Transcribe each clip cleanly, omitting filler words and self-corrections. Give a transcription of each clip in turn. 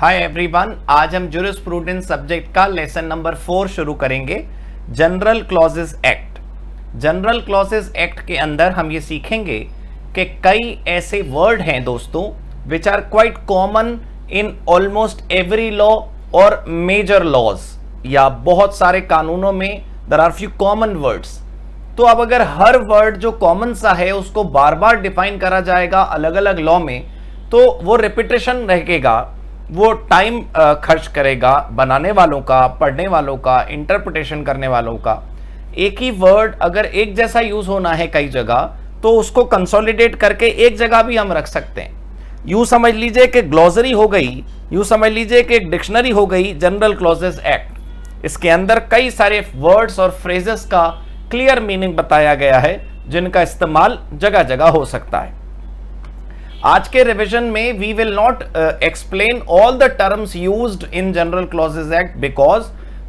Hi everyone, आज हम jurisprudence subject का लेसन नंबर 4 शुरू करेंगे। General clauses act. General clauses act के अंदर हम ये सीखेंगे कि कई ऐसे वर्ड हैं दोस्तों which are quite common in almost every law or major laws, या बहुत सारे कानूनों में there are few common words. तो अब अगर हर वर्ड जो कॉमन सा है उसको बार बार डिफाइन करा जाएगा अलग अलग लॉ में, तो वो रिपीटेशन रहेगा, वो टाइम खर्च करेगा बनाने वालों का, पढ़ने वालों का, इंटरप्रिटेशन करने वालों का। एक ही वर्ड अगर एक जैसा यूज होना है कई जगह, तो उसको कंसोलिडेट करके एक जगह भी हम रख सकते हैं। यूं समझ लीजिए कि ग्लोसरी हो गई, यूं समझ लीजिए कि एक डिक्शनरी हो गई जनरल क्लॉजेस एक्ट। इसके अंदर कई सारे वर्ड्स और फ्रेजेस का क्लियर मीनिंग बताया गया है जिनका इस्तेमाल जगह जगह हो सकता है। आज के रिवीजन में we will not explain all the terms used in general clauses act because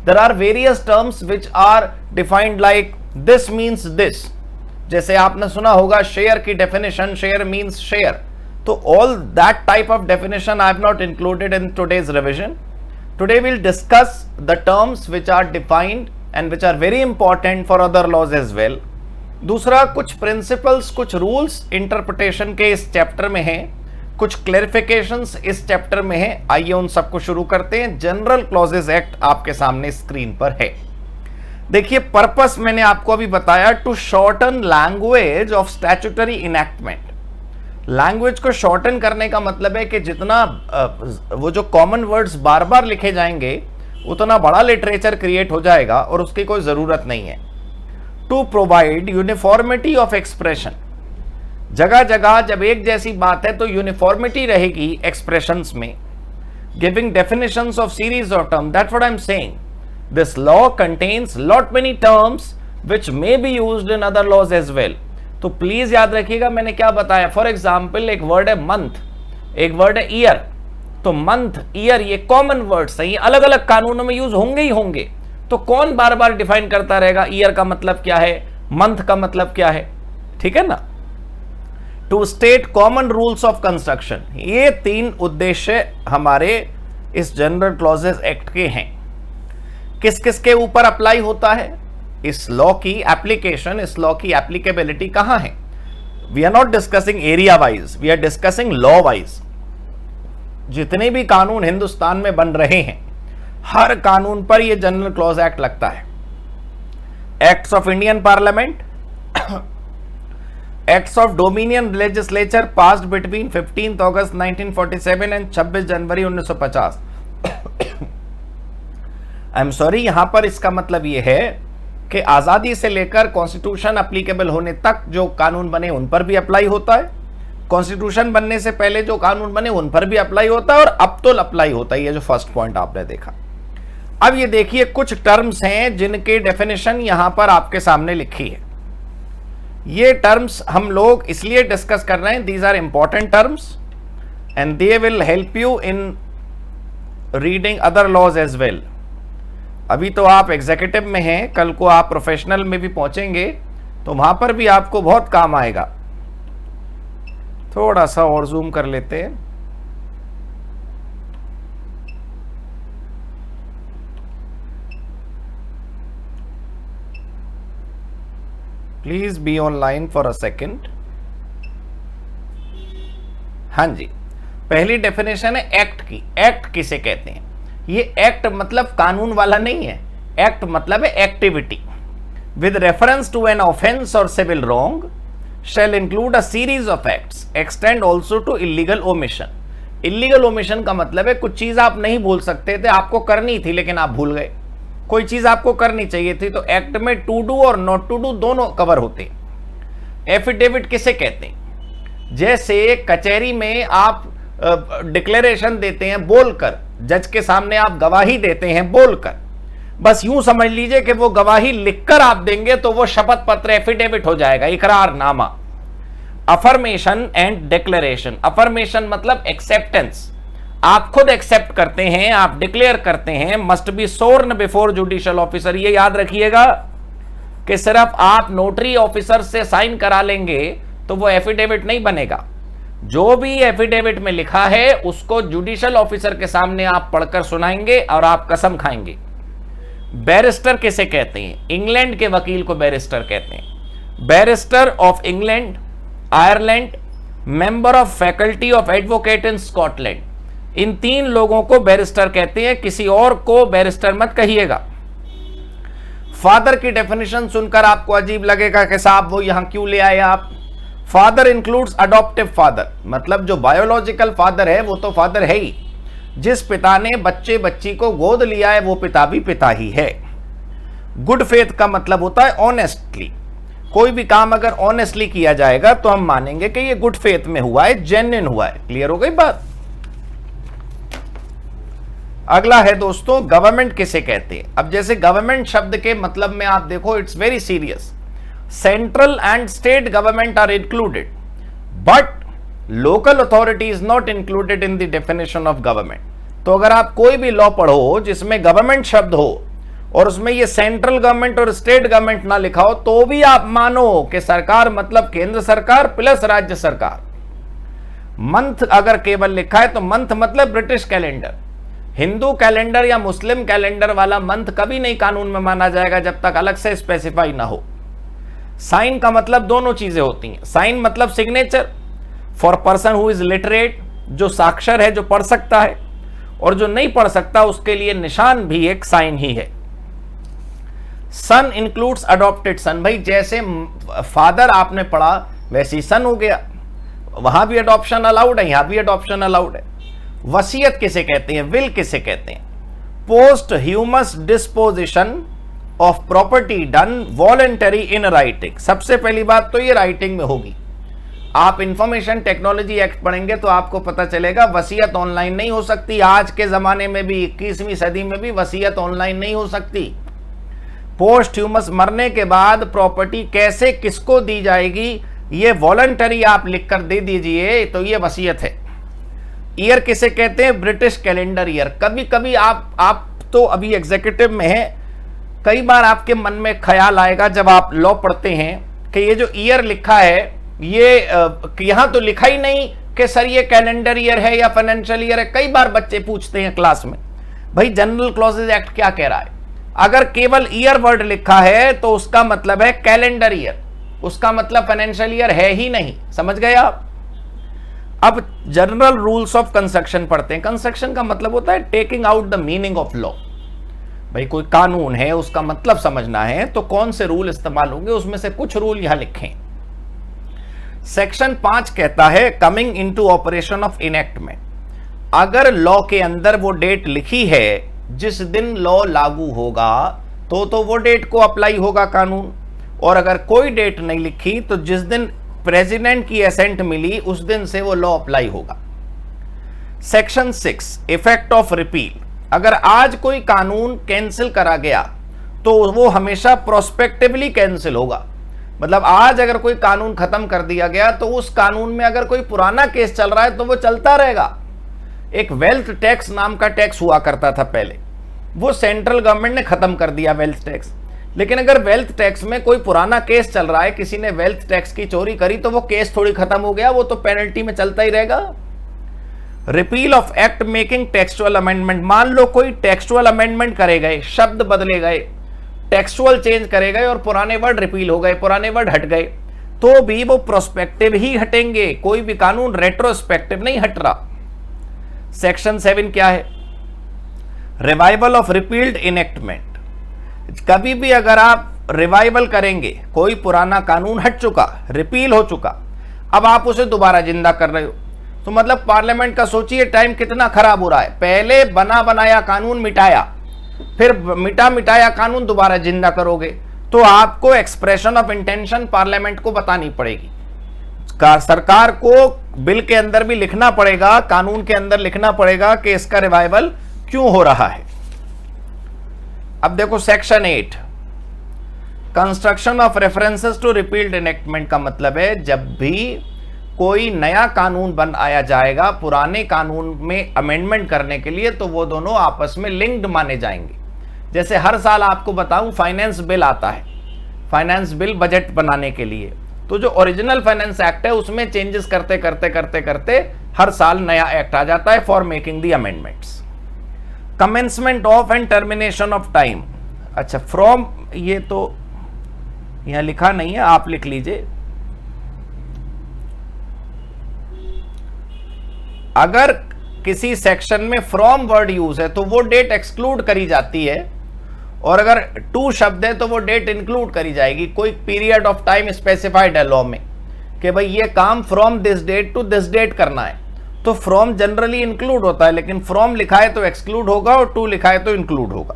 there are various terms which are defined like this means this. जैसे आपने सुना होगा शेयर की डेफिनेशन, शेयर मींस शेयर। तो all that type of definition I have not included in today's revision. Today we'll discuss the terms which are defined and which are very important for other laws as well. दूसरा, कुछ principles, कुछ rules interpretation के इस chapter में हैं, कुछ clarifications इस chapter में हैं। आइए उन सबको शुरू करते हैं। जनरल क्लॉजेस एक्ट आपके सामने स्क्रीन पर है। देखिए, पर्पस मैंने आपको अभी बताया, to shorten language of statutory enactment. Language को शॉर्टन करने का मतलब है कि जितना वो जो कॉमन वर्ड्स बार बार लिखे जाएंगे उतना बड़ा लिटरेचर क्रिएट हो जाएगा और उसकी कोई जरूरत नहीं है। To provide uniformity of expression. जगह जगह जब एक जैसी बात है तो यूनिफॉर्मिटी रहेगी एक्सप्रेशंस में। Giving definitions of series of term, that's what I am saying. This law contains lot many terms which may be used in other laws as well. तो प्लीज याद रखिएगा मैंने क्या बताया। फॉर एग्जाम्पल, एक word है month, एक word है ईयर। तो मंथ, ईयर ये कॉमन वर्ड्स हैं, ये अलग अलग कानूनों में यूज होंगे ही होंगे। तो कौन बार बार डिफाइन करता रहेगा ईयर का मतलब क्या है, मंथ का मतलब क्या है? ठीक है ना। To state common rules of construction, ये तीन उद्देश्य हमारे इस जनरल क्लॉजेस एक्ट के हैं। किस किस के ऊपर अप्लाई होता है इस लॉ की एप्लीकेशन, इस लॉ की एप्लीकेबिलिटी कहां है? We are not discussing area wise, we are discussing law wise. जितने भी कानून हिंदुस्तान में बन रहे हैं हर कानून पर यह जनरल क्लॉज एक्ट लगता है। Acts of Indian parliament, acts of dominion legislature passed between 15 August 1947 and 26 January 1950। I am sorry, यहां पर इसका मतलब यह है कि आजादी से लेकर कॉन्स्टिट्यूशन अप्लीकेबल होने तक जो कानून बने उन पर भी अप्लाई होता है। कॉन्स्टिट्यूशन बनने से पहले जो कानून बने उन पर भी अप्लाई होता है और अब तो अप्लाई होता है। ये जो फर्स्ट पॉइंट आपने देखा। अब ये देखिए, कुछ टर्म्स हैं जिनके डेफिनेशन यहां पर आपके सामने लिखी है। ये टर्म्स हम लोग इसलिए डिस्कस कर रहे हैं, these are important terms and they will help you in reading other laws as well. अभी तो आप एग्जीक्यूटिव में हैं, कल को आप प्रोफेशनल में भी पहुंचेंगे तो वहां पर भी आपको बहुत काम आएगा। थोड़ा सा और जूम कर लेते हैं। Please be online for a second. हाँ जी, पहली डेफिनेशन है एक्ट की। एक्ट किसे कहते हैं? ये एक्ट मतलब कानून वाला नहीं है, एक्ट मतलब है activity. With reference to an offence और civil wrong shall include a series of acts extend also to illegal omission। illegal omission का मतलब है कुछ चीज आप नहीं भूल सकते थे, आपको करनी थी लेकिन आप भूल गए। कोई चीज आपको करनी चाहिए थी, तो एक्ट में टू डू और नॉट टू डू दोनों कवर होते। एफिडेविट किसे कहते हैं? जैसे कचहरी में आप डिक्लेरेशन देते हैं बोलकर, जज के सामने आप गवाही देते हैं बोलकर। बस यूं समझ लीजिए कि वो गवाही लिखकर आप देंगे तो वो शपथ पत्र एफिडेविट हो जाएगा, इकरारनामा। Affirmation and declaration. अफर्मेशन मतलब एक्सेप्टेंस, आप खुद एक्सेप्ट करते हैं, आप डिक्लेयर करते हैं। Must be sworn before judicial officer. ये याद रखिएगा कि सिर्फ आप नोटरी ऑफिसर से साइन करा लेंगे तो वो एफिडेविट नहीं बनेगा। जो भी एफिडेविट में लिखा है उसको जुडिशियल ऑफिसर के सामने आप पढ़कर सुनाएंगे और आप कसम खाएंगे। बैरिस्टर किसे कहते हैं? इंग्लैंड के वकील को बैरिस्टर कहते हैं। Barrister of England, Ireland, member of faculty of advocate in Scotland, इन 3 लोगों को बैरिस्टर कहते हैं। किसी और को बैरिस्टर मत कहिएगा। फादर की डेफिनेशन सुनकर आपको अजीब लगेगा कि साहब वो यहां क्यों ले आए आप। फादर इंक्लूड्स अडॉप्टिव फादर, मतलब जो बायोलॉजिकल फादर है वो तो फादर है ही। जिस पिता ने बच्चे बच्ची को गोद लिया है वो पिता भी पिता ही है। गुड फेथ का मतलब होता है ऑनेस्टली। कोई भी काम अगर ऑनेस्टली किया जाएगा तो हम मानेंगे कि ये गुड फेथ में हुआ है, जेन्युइन हुआ है। क्लियर हो गई बात? अगला है दोस्तों, गवर्नमेंट किसे कहते हैं? अब जैसे गवर्नमेंट शब्द के मतलब में आप देखो, it's very serious. Central and state government are included, but local authority is not included in the definition of government. तो अगर आप कोई भी लॉ पढ़ो जिसमें गवर्नमेंट शब्द हो और उसमें ये सेंट्रल गवर्नमेंट और स्टेट गवर्नमेंट ना लिखा हो, तो भी आप मानो कि सरकार मतलब केंद्र सरकार प्लस राज्य सरकार। मंथ अगर केवल लिखा है तो मंथ मतलब ब्रिटिश कैलेंडर। हिंदू कैलेंडर या मुस्लिम कैलेंडर वाला मंथ कभी नहीं कानून में माना जाएगा जब तक अलग से स्पेसिफाई ना हो। साइन का मतलब दोनों चीजें होती हैं। साइन मतलब signature for person who is literate, जो साक्षर है, जो पढ़ सकता है, और जो नहीं पढ़ सकता उसके लिए निशान भी एक साइन ही है। सन इंक्लूड्स अडॉप्टेड सन, भाई जैसे फादर आपने पढ़ा वैसे ही सन हो गया। वहां भी अडॉप्शन अलाउड है, यहां भी अडॉप्शन अलाउड है। वसीयत किसे कहते हैं? विल किसे कहते हैं? Post humus disposition of property done voluntary in writing. सबसे पहली बात तो ये राइटिंग में होगी। आप इंफॉर्मेशन टेक्नोलॉजी एक्ट पढ़ेंगे तो आपको पता चलेगा वसीयत ऑनलाइन नहीं हो सकती। आज के जमाने में भी 21वीं सदी में भी वसीयत ऑनलाइन नहीं हो सकती। पोस्ट ह्यूमस, मरने के बाद प्रॉपर्टी कैसे किसको दी जाएगी ये वॉलंटरी आप लिखकर दे दीजिए, तो ये वसीयत है। ईयर किसे कहते हैं? British calendar year. कभी कभी आप तो अभी एग्जीक्यूटिव में है, कई बार आपके मन में ख्याल आएगा जब आप लॉ पढ़ते हैं कि ये जो ईयर लिखा है ये यहां तो लिखा ही नहीं कि सर ये कैलेंडर ईयर है या फाइनेंशियल ईयर है। कई बार बच्चे पूछते हैं क्लास में, भाई जनरल क्लॉजेज एक्ट क्या कह रहा है? अगर केवल ईयर वर्ड लिखा है तो उसका मतलब है कैलेंडर ईयर, उसका मतलब फाइनेंशियल ईयर है ही नहीं। समझ गए आप? अब जनरल रूल्स ऑफ कंस्ट्रक्शन पढ़ते हैं। कंस्ट्रक्शन का मतलब होता है taking out the meaning of law. भाई कोई कानून है, उसका मतलब समझना है तो कौन से रूल इस्तेमाल होंगे, उसमें से कुछ रूल यहां लिखें। सेक्शन 5 कहता है coming into operation of enactment. अगर लॉ के अंदर वो डेट लिखी है जिस दिन लॉ लागू होगा तो वो डेट को अप्लाई होगा कानून, और अगर कोई डेट नहीं लिखी तो जिस दिन प्रेसिडेंट की एसेंट मिली उस दिन से वो लॉ अप्लाई होगा। Section 6 effect of repeal. अगर आज कोई कानून कैंसिल करा गया तो वो हमेशा प्रोस्पेक्टिवली कैंसिल होगा। मतलब आज अगर कोई कानून खत्म कर दिया गया तो उस कानून में अगर कोई पुराना केस चल रहा है तो वो चलता रहेगा। एक वेल्थ टैक्स नाम का टैक्स हुआ करता था पहले, वो सेंट्रल गवर्नमेंट ने खत्म कर दिया वेल्थ टैक्स। लेकिन अगर वेल्थ टैक्स में कोई पुराना केस चल रहा है, किसी ने वेल्थ टैक्स की चोरी करी, तो वो केस थोड़ी खत्म हो गया, वो तो पेनल्टी में चलता ही रहेगा। Repeal of act making textual amendment. मान लो कोई टेक्सुअल अमेंडमेंट करे गए, शब्द बदले गए, टेक्सुअल चेंज करे गए और पुराने वर्ड रिपील हो गए, पुराने वर्ड हट गए, तो भी वो प्रोस्पेक्टिव ही हटेंगे। कोई भी कानून रेट्रोस्पेक्टिव नहीं हट रहा। सेक्शन 7 क्या है? Revival of repealed enactment. कभी भी अगर आप रिवाइवल करेंगे, कोई पुराना कानून हट चुका, रिपील हो चुका, अब आप उसे दोबारा जिंदा कर रहे हो, तो मतलब पार्लियामेंट का सोचिए टाइम कितना खराब हो रहा है। पहले बना बनाया कानून मिटाया, फिर मिटाया कानून दोबारा जिंदा करोगे, तो आपको एक्सप्रेशन ऑफ इंटेंशन पार्लियामेंट को बतानी पड़ेगी। सरकार को बिल के अंदर भी लिखना पड़ेगा, कानून के अंदर लिखना पड़ेगा कि इसका रिवाइवल क्यों हो रहा है। अब देखो section 8 construction of references to repealed enactment का मतलब है जब भी कोई नया कानून बनाया जाएगा पुराने कानून में अमेंडमेंट करने के लिए, तो वो दोनों आपस में लिंक्ड माने जाएंगे। जैसे हर साल आपको बताऊं फाइनेंस बिल आता है, फाइनेंस बिल बजट बनाने के लिए, तो जो ओरिजिनल फाइनेंस एक्ट है उसमें चेंजेस करते करते करते करते हर साल नया एक्ट आ जाता है for making the amendments. Commencement of and termination of time. अच्छा, फ्रॉम ये तो यहां लिखा नहीं है, आप लिख लीजिए। अगर किसी सेक्शन में फ्रॉम वर्ड यूज है तो वो डेट एक्सक्लूड करी जाती है, और अगर टू शब्द है तो वो डेट इंक्लूड करी जाएगी। कोई पीरियड ऑफ टाइम स्पेसिफाइड है लॉ में कि भाई ये काम from this date to this date करना है, तो फ्रॉम जनरली इंक्लूड होता है, लेकिन फ्रॉम लिखा है तो एक्सक्लूड होगा और टू लिखा है तो इंक्लूड होगा।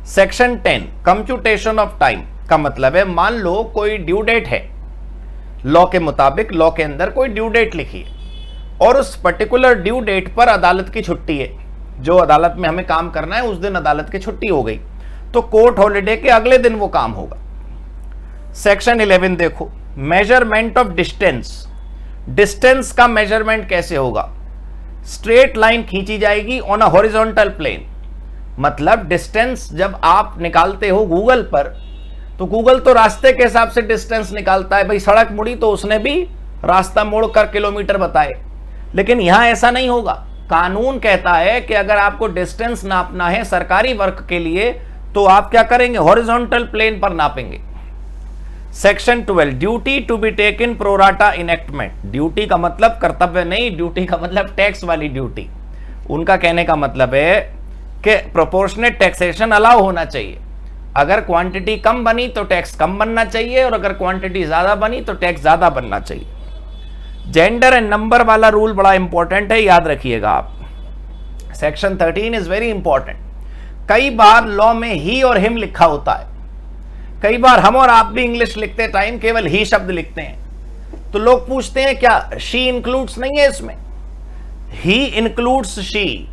सेक्शन 10 कंप्यूटेशन ऑफ टाइम का मतलब है, मान लो कोई ड्यू डेट है लॉ के मुताबिक, लॉ के अंदर कोई ड्यू डेट लिखी है और उस पर्टिकुलर ड्यू डेट पर अदालत की छुट्टी है, जो अदालत में हमें काम करना है उस दिन अदालत की छुट्टी हो गई, तो कोर्ट हॉलिडे के अगले दिन वो काम होगा। सेक्शन 11 देखो, मेजरमेंट ऑफ डिस्टेंस। डिस्टेंस का मेजरमेंट कैसे होगा? स्ट्रेट लाइन खींची जाएगी ऑन अ हॉरिजॉन्टल प्लेन। मतलब डिस्टेंस जब आप निकालते हो गूगल पर, तो गूगल तो रास्ते के हिसाब से डिस्टेंस निकालता है, भाई सड़क मुड़ी तो उसने भी रास्ता मोड़कर किलोमीटर बताए, लेकिन यहां ऐसा नहीं होगा। कानून कहता है कि अगर आपको डिस्टेंस नापना है सरकारी वर्क के लिए तो आप क्या करेंगे? हॉरिजॉन्टल प्लेन पर नापेंगे। Section 12 duty to be taken pro rata enactment. Duty का मतलब कर्तव्य नहीं, ड्यूटी का मतलब टैक्स वाली ड्यूटी। उनका कहने का मतलब है कि प्रोपोर्शनेट टैक्सेशन अलाउ होना चाहिए। अगर क्वांटिटी कम बनी तो टैक्स कम बनना चाहिए, और अगर क्वांटिटी ज्यादा बनी तो टैक्स ज्यादा बनना चाहिए। जेंडर एंड नंबर वाला रूल बड़ा इंपॉर्टेंट है, याद रखिएगा आप। Section 13 is very important. कई बार लॉ में ही और हिम लिखा होता है, कई बार हम और आप भी इंग्लिश लिखते टाइम केवल ही शब्द लिखते हैं, तो लोग पूछते हैं क्या शी इंक्लूड्स नहीं है इसमें? He includes she,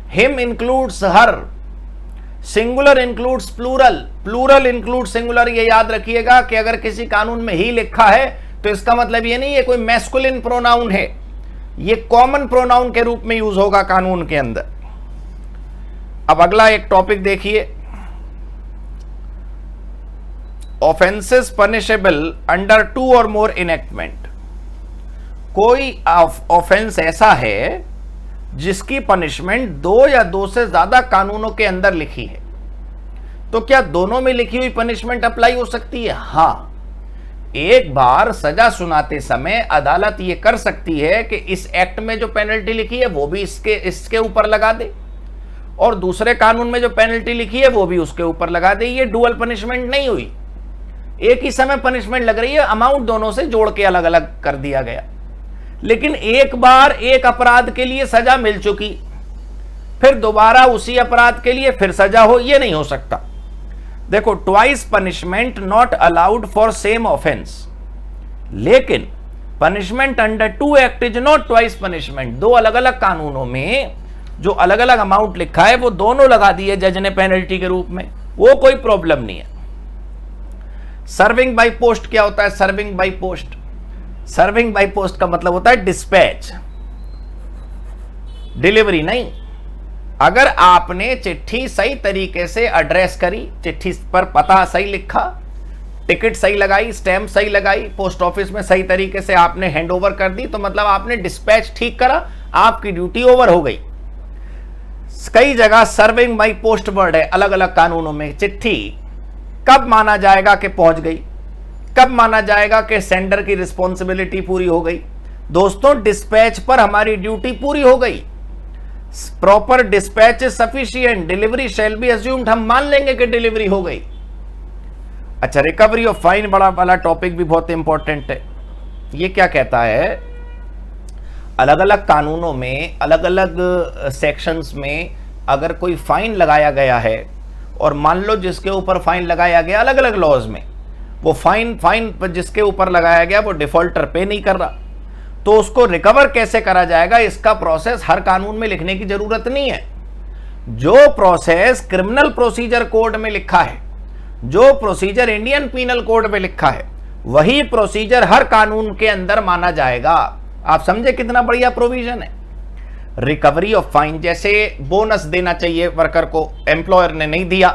him includes her, singular includes plural, plural includes singular. ये याद रखिएगा कि अगर किसी कानून में ही लिखा है तो इसका मतलब ये नहीं है कोई मैस्कुलिन प्रोनाउन है, ये कॉमन प्रोनाउन के रूप में यूज होगा कानून के अंदर। अब अगला एक टॉपिक देखिए, ऑफेंसेस पनिशेबल अंडर 2 और मोर इनेक्टमेंट। कोई ऑफेंस ऐसा है जिसकी पनिशमेंट 2 या 2 से ज्यादा कानूनों के अंदर लिखी है, तो क्या दोनों में लिखी हुई पनिशमेंट अप्लाई हो सकती है? हां, एक बार सजा सुनाते समय अदालत ये कर सकती है कि इस एक्ट में जो पेनल्टी लिखी है वो भी इसके ऊपर लगा दे, और दूसरे कानून में जो पेनल्टी लिखी है वो भी उसके ऊपर लगा दे। ये डुअल पनिशमेंट नहीं हुई, एक ही समय पनिशमेंट लग रही है, अमाउंट दोनों से जोड़ के अलग अलग कर दिया गया। लेकिन एक बार एक अपराध के लिए सजा मिल चुकी, फिर दोबारा उसी अपराध के लिए फिर सजा हो, यह नहीं हो सकता। देखो, twice punishment not allowed for same offence, लेकिन punishment under 2 act is not twice punishment. दो अलग अलग कानूनों में जो अलग अलग अमाउंट लिखा है वो दोनों लगा दिए जज ने पेनल्टी के रूप में, वो कोई प्रॉब्लम नहीं है। सर्विंग बाय पोस्ट क्या होता है? Serving by post, serving by post का मतलब होता है डिस्पैच, डिलीवरी नहीं। अगर आपने चिट्ठी सही तरीके से एड्रेस करी, चिट्ठी पर पता सही लिखा, टिकट सही लगाई, स्टैम्प सही लगाई, पोस्ट ऑफिस में सही तरीके से आपने हैंडओवर कर दी, तो मतलब आपने डिस्पैच ठीक करा, आपकी ड्यूटी ओवर हो गई। कई जगह सर्विंग बाय पोस्ट वर्ड है अलग अलग कानूनों में। चिट्ठी कब माना जाएगा कि पहुंच गई, कब माना जाएगा कि सेंडर की रिस्पॉन्सिबिलिटी पूरी हो गई? दोस्तों, डिस्पैच पर हमारी ड्यूटी पूरी हो गई। Proper dispatch is sufficient, delivery shall be assumed, हम मान लेंगे कि डिलीवरी हो गई। अच्छा, रिकवरी ऑफ फाइन बड़ा वाला टॉपिक भी बहुत इंपॉर्टेंट है। ये क्या कहता है? अलग अलग कानूनों में अलग अलग सेक्शंस में अगर कोई फाइन लगाया गया है, और मान लो जिसके ऊपर फाइन लगाया गया अलग अलग लॉज में, वो फाइन जिसके ऊपर लगाया गया वो डिफॉल्टर पे नहीं कर रहा, तो उसको रिकवर कैसे करा जाएगा? इसका प्रोसेस हर कानून में लिखने की जरूरत नहीं है। जो प्रोसेस क्रिमिनल प्रोसीजर कोड में लिखा है, जो प्रोसीजर इंडियन पीनल कोड में लिखा है, वही प्रोसीजर हर कानून के अंदर माना जाएगा। आप समझे कितना बढ़िया प्रोविजन है। रिकवरी ऑफ फाइन, जैसे बोनस देना चाहिए वर्कर को, एम्प्लॉयर ने नहीं दिया,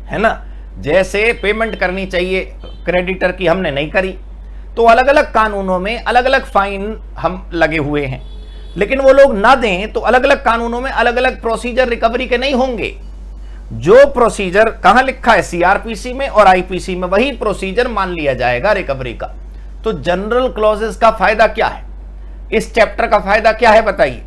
है ना, जैसे पेमेंट करनी चाहिए क्रेडिटर की, हमने नहीं करी, तो अलग अलग कानूनों में अलग अलग फाइन हम लगे हुए हैं। लेकिन वो लोग ना दें तो अलग अलग कानूनों में अलग अलग प्रोसीजर रिकवरी के नहीं होंगे। जो प्रोसीजर कहां लिखा है सीआरपीसी में और आईपीसी में, वही प्रोसीजर मान लिया जाएगा रिकवरी का। तो जनरल क्लॉजेस का फायदा क्या है, इस चैप्टर का फायदा क्या है बताइए?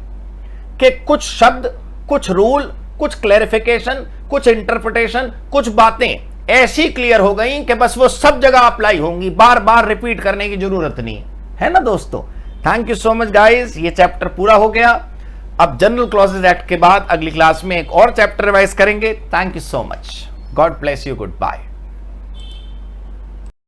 कि कुछ शब्द, कुछ रूल, कुछ क्लैरिफिकेशन, कुछ इंटरप्रिटेशन, कुछ बातें ऐसी क्लियर हो गई कि बस वो सब जगह अप्लाई होंगी, बार बार रिपीट करने की जरूरत नहीं है ना दोस्तों। Thank you so much guys, ये चैप्टर पूरा हो गया। अब जनरल क्लॉजेज एक्ट के बाद अगली क्लास में एक और चैप्टर रिवाइज करेंगे। Thank you so much, God bless you, good bye.